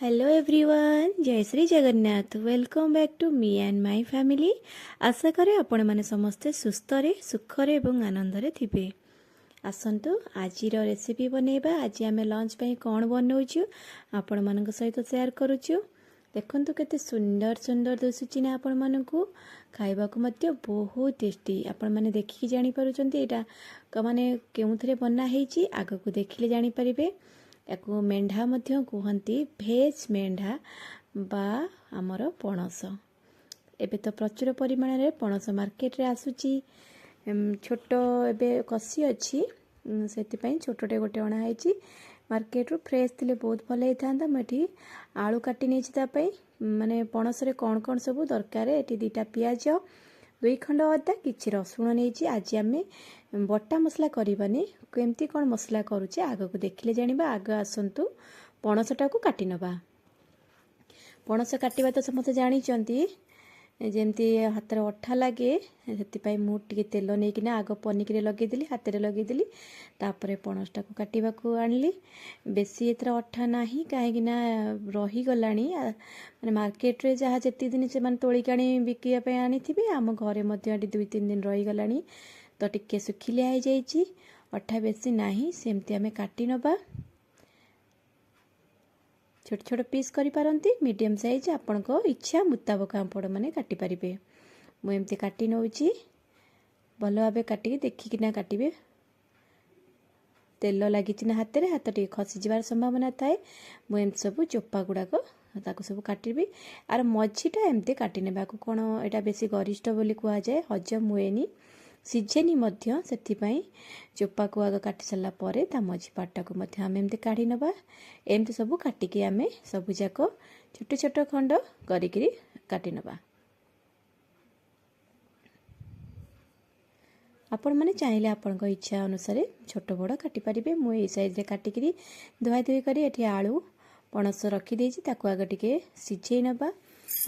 Hello everyone, जय Shri Jagannath. Welcome back to me and my family. आशा करे आपण माने समस्ते सुस्थरे सुखरे एवं आनंदरे थिबे। आसंतु आजिर रेसिपी बनेबा। आज आमे लंच पई कोन बनौछु आपण मानक सहित शेयर करूछु। देखंतु केते सुंदर सुंदर दिसुची ना आपण मानकू खाइबा को मध्य बहुत टेस्टी। आपण माने देखि जानि पारुचंती एटा क माने केउथरे बना हेची आगो को देखिले जानि परिबे। याकू मेंढा मध्य कहती भेज मेंढा बा आमर पणस। एबे तो प्रचुर परिमाण रे पणस मार्केट रे आसुची। छोट एबे कसी अच्छी से छोटे गोटे अणा है मार्केट रू। फ्रेश थिले बहुत भल होता। मुझे आलू काटी नहीं माने पणस रे कौन कौन सब दरकार। ये दुईटा पियाज 2 खंड अदा किसी रसुण नहीं। आज आम बटा मसला करवानी केमती कौन मसला करुचे आग को देखिले जानिबा। आग आसंतु पणसटा को काटी नबा। पणस काटिबा तो समस्त जानिचंती जेमती हाथ रे अठा लगे से मुझे तेल नहीं आग पनिक लगेदेली हाथ में लगेदेली। तापर पणसटा को काटिबा को आनली। बेसी एथर अठा नाही कहीं रहीगला माने मार्केट रे जहाँ जेति दिन से माने तोलिक आनी बिकिया आनी आम घरे 2-3 दिन रहीगला तो टिके सुखिलिया हो जाइए। अठा बेसी नाही सेमती आमे काटी नबा। छोट छोट पीस करि पारंती मीडियम साइज आपण को इच्छा मुताबक आपण माने काटी परिबे। मु एमती काटी नउची भल भाबे काटी देखिकिना काटिबे। तेल लगी हाथ में हाथ टे खसी जबार संभावना थाए। मु एम सब चोपा गुड़ाक ताको सब काटिबी। आर मझीटा एमती काटी नेबा को कोन एटा बेसी गरिष्ठ बोली कुआ जाए हजम हुएनी सीझेनी मध्य सेथिपाई चोपा को आग काटी सारा पर ता मझी पाटा को मध्य आम एमती काढ़ी नबा। एमती सब काटिकी आम सब जाक छोट छोट खंड करिकी काटी नबा। आपण मैंने चाहिए आपण इच्छा अनुसार छोट बड़ काटी पारिबे। मु ए साइज रे काटिकी धुआ धुई करी एठी आलू पणस रखी देछि ताको आग टिके सिझेई नबा।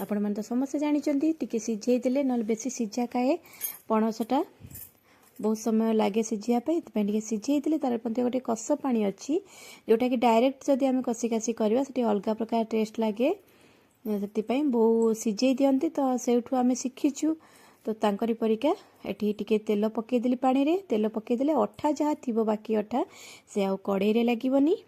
आपण मन तो समस्त जानिचंती टिके सिझेई देले नल बेसी सिझा खाए पणसटा बहुत समय लागे सिझिया पे। इतपे टिके सिझेई देले तार मध्ये गोटे कस पानी अछि जोटा कि डायरेक्ट जदी आमे कसी कासी करबा सेठी अलगा प्रकार टेस्ट लागे। सेति पई बहु सिझेई दियंती तो सेउठु आमे सिखिछु। तो तांकरी परिका एठी टिके तेल पके देली पानी रे। तेल पके देले अठा जहाँ थिबो बाकी अठा से आ कड़े रे लागिबनी।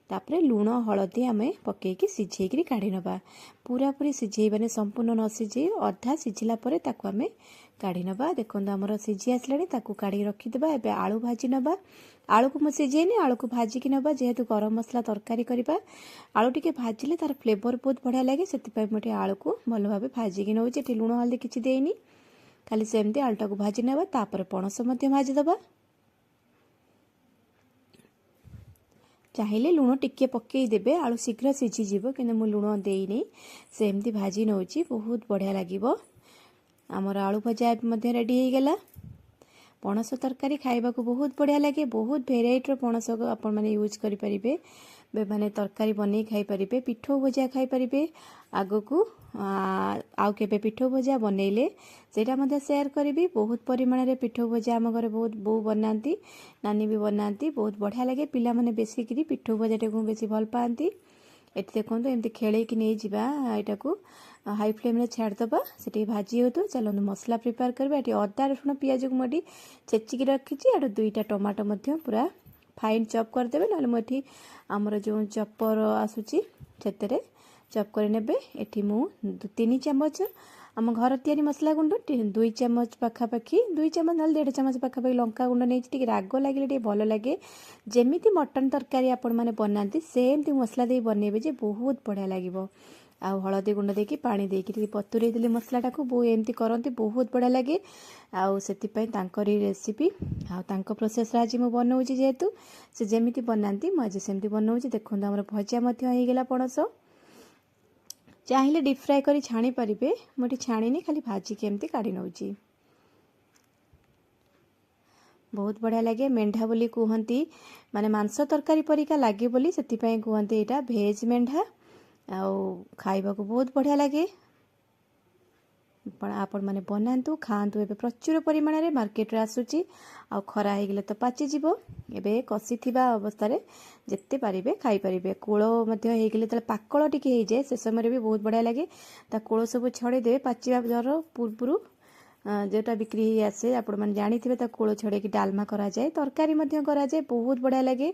तापरे लूण हलदी आमे पकेकी सिझेइकरी काढ़ी नबा। पूरा पूरी सिझेइबाने संपूर्ण न सिझे अधा सिझिला परे ताकू आमे काढ़ी नबा। देखंतु हमर सिझी आसलानी ताकू काढ़ी रखी देबा। एबे आलू भाजी नबा। आलू को म सिझेइनी आलू को भाजी की नबा। जेहेतु गरम मसला तरकारी करबा आलू टिके भाजिले तार फ्लेवर बहुत बढ़िया लागे। सेति पई मोटे आलू को भल भाबे भाजी की नउची। एठी लूण हलदी किछि देइनी खाली सेमती आलूटा को भाजी नेबा। तापर पणस मध्य भाजी दबा। चाहिए लुण टिके पकई देबे आलू शीघ्र सिझी जीवो किंतु मु लुण देइनी सेमती भाजी नउची बहुत बढ़िया लागिवो। आमर आलू भजा मध्य रेडी हो गला। पणस तरकारी खाइबा को बहुत बढ़िया लगे। बहुत भेराइटर पणस आपण माने यूज करि परिबे। माने तरकारी बनै खाई परिबे। पिठो भजा खाई परिबे। आगो को आउ केबे पिठो भजा बनैले सेटा मध्य शेयर करिबी। बहुत परिमाण रे पिठो भजा आम घरे बहुत बो बनाती नानी भी बनाती बहुत बढ़िया लगे। पिला माने बेसी करी पिठो भजाटे को बेसी भल पाती। एटी देखंतु एमती खेले कि नहीं जिबा एटा को हाई फ्लेम रे छाड़ दबा। सेठी भाजी होतो चलनु मसला प्रिपेयर करबा। एटी अदा रसुण पियाज को मोटी छेचिकी रखिची। आरो 2टा टमाटो मध्य पूरा फाइन चॉप कर देबे। नले मोठी हमर जो चॉपर आसुची सेतरे चॉप कर नेबे। एठी मु 3 चम्मच आम घर तैयारी मसला गुंड 2 चम्मच पाखापाखी 2 चम्मच ना 1.5 चम्मच पाखापाखी लंका गुंड नहीं राग लगे टे भल लगे। जेमिति मटन तरकारी आपण माने बनाती सेमती मसला दे बनइबे जे बहुत बढ़िया लागिवो। आ हलदी गुंड देकी पानी देकी पतुरे देली मसलाटा को बो एमती करंती बहुत बढ़िया लगे। आउ सेति पई तांकरी रेसिपी आ तांको प्रोसेस आज मु बनौची जेहेतु से जेमिति बनाती मु आज सेमती बनौची। देखंतु हमर भजा मध्य हो गेला पणस। चाहिए डीप फ्राए करी छाणी पारिबे। मोटी छाणीनी खाली भाजी केमती काढ़ी नउची बहुत बढ़िया लगे। मेंढा बोली कहती माने मांस तरकारी परिका लगे बोली सेति पई कहती एटा भेज मेंढा। आउ खाइबा को बहुत बढ़िया लगे। आपण मैंने बनातु खातु। ए प्रचुर परिमाण में मार्केट रे आसुची आ खरा हो तो पाचिज एवं कषि अवस्था जिते पारे खाई पारे। कूल होगले पाकल टी हो जाए से समय भी बहुत बढ़िया लगे। कूल सब छड़ेदे पाचिबा जर पूर्व जोटा बिक्री आसे आपण मैंने जानी थे कूल छड़े डालमा कराए तरकारी कराए बहुत बढ़िया लगे।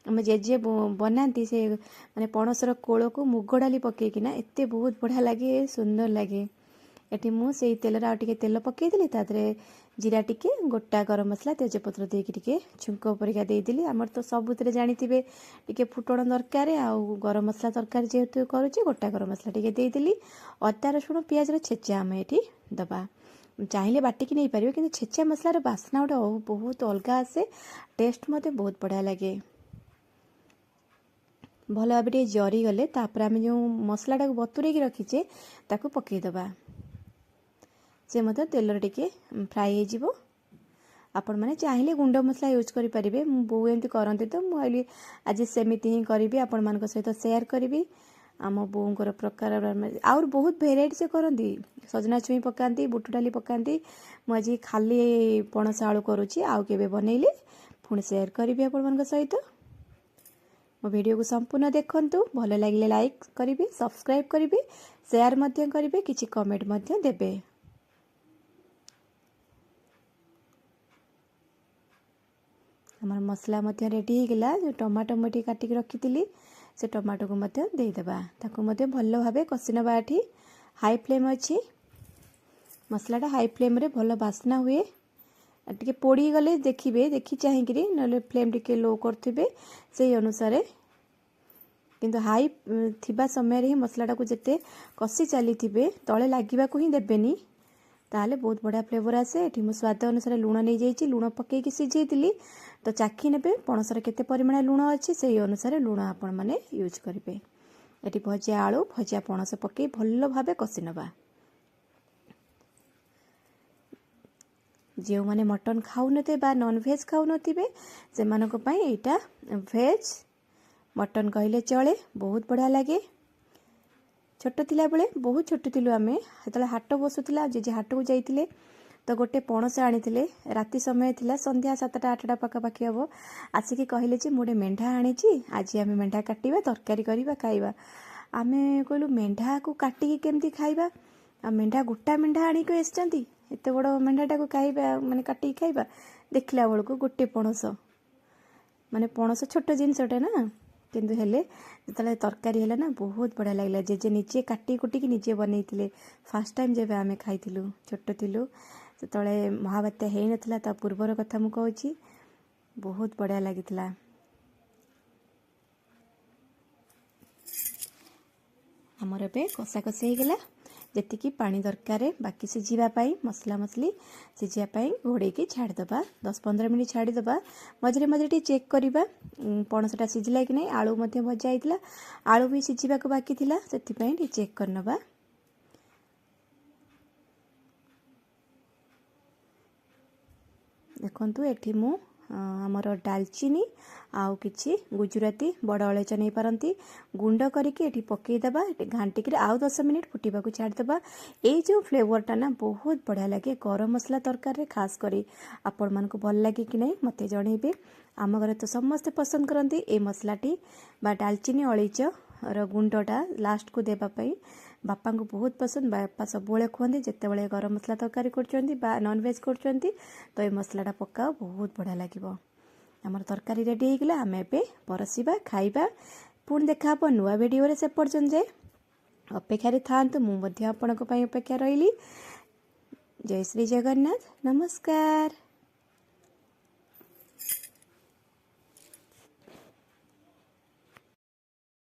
आम जेजे बनाती से माने पणसर कोल को मुग डाली पकईकिना एत बहुत बढ़िया लगे सुंदर लगे। एटी मु से तेल आगे तेल पकईदी तादे जीरा टिके गोटा गरम मसला तेजपत्र देके छुंक परिका देदेली। आमर तो सबुत जानी टे फुटण दरकार आउ गरम मसला तरकारी जेहेतु करुचे गोटा गरम मसला टे देदेली। अदा रसुण पियाजर छेचा आम ये दबा चाहिए बाटिकी नहीं पारे कि छेचा मसलार बास्ना गोटे बहुत अलग आसे टेस्ट मत बहुत बढ़िया लगे। भल भाव जरी गले तापर आम जो मसलाटा बतुरे रखीचे ताकू पकईदबा से मत तेल टिके फ्राए हो। आपण मैंने चाहिए गुंड मसला यूज करें बो एमती करती तो मुझे आज सेमती ही करी आपण मान सहित सेयार करी। आम बोर प्रकार आउर बहुत भेराइटी से करती सजना छुई पकाती बुट डाली पकाती। मुझे खाली पणस आलू करुच्ची आउ के बनइले पुणी सेयार करी आपण मान सहित। मो वीडियो को संपूर्ण देखंतु भल लगे लाइक करेंगे सब्सक्राइब करेंगे शेयर करेंगे किसी कमेंट देवे। हमार मसला रेडी हो गला जो टमाटो मुझे काटिक रखी से टमाटो को देदेबा ताकू भल भाव कषिनबा। ये हाई फ्लेम अच्छी मसलाटा हाई फ्लेम रे भल बास्ना हुए टे पोड़ी गले देखिए देखी चाहिए ना फ्लेम टे लो करेंगे से अनुसार किंतु हाई थिबा समय रे ही मसलाटा को जिते कषि चली तले लगे ही देवेनि ताले बहुत बढ़िया फ्लेवर आसे। ये मो स्वाद अनुसार लुण नहीं जाइए लुण पकईकी सिझेली तो चाखी ने पणसर केते परिमाण लुण अच्छी से अनुसार लुण आपण मैंने यूज करेंगे। ये भजा आलू भजा पणस पकई भल भाव कषि नबा। जो मैंने मटन खाऊ बा नॉन भेज खाऊ से यहाँ भेज मटन कहले चले बहुत बढ़िया लगे। छोट थिला बेले बहुत छोट थिलु आमे हेतले हाट बसुला जे हाट को जाइतिले तो गोटे पणस आनी राति समय थिला संध्या 7टा 8टा पाखापाखि हम आसिकी कहले जे मोटे मेंढा आनी आज आम मेंढा काटिबा तरकारी करवा खाइबा। आमे कहलु मेंढा को काटिकी केमती खाइबा आ मेंढा गोटा मेंढा आनी को एसचंती एत बड़ मेंढाटा को खाइबा माने काटिकी खाइबा। देखला बेलू गोटे पणस माने पणस छोट जिनसटा ना किंतु हेले जो तरकारी है ना बहुत बढ़िया लगे। जेजे निजे काटी कुटिकी निजे बनई फास्ट टाइम जब आम खाई छोट थिलु से महाबात्या हो नाला ता पूर्वर कथा मु कहूँ बहुत बढ़िया लगी। आमर ए कषा कषि होगला जी पानी दरकार बाकी सिझापी मसला मसली सिझापी घोड़े छाड़देबा 10-15 मिनट छाड़देबा। मझे मझे चेक करवा पणसटा सिझला कि नहीं। आलू भजा होता आलू भी सिझा बाकी थिला से चेक करनबा। देखंतु एठी मु आमर डालचीनी आउ किछि गुजराती बड़ अलैच नहीं पारती गुंड करके पकईदेबा घाटिक आउ 10 मिनिट फुटा को छाड़देबा। ये जो फ्लेवरटा ना बहुत बढ़िया लगे गरम मसला तरकारी खास करी आपण मान को भल लगे कि नहीं मत जनइबे। आम घर तो समस्ते पसंद करती ए मसलाटी बा डालचीनी अलैच गुंडटा लास्ट को देवाई बापा को बहुत पसंद। बापा सब कहते जिते गरम मसला तरकारी कर नॉन वेज कर तो ये मसलाटा पकाओ बहुत बढ़िया लगे। आमर तरकारी रेडी होगला आम ए परसिबा खाइबा पुणी देखा नुआ वीडियो से पर्यंत जाए अपेक्षारे थांतु मु मध्य आपणक पई अपेक्षा रही। जय श्री जगन्नाथ नमस्कार।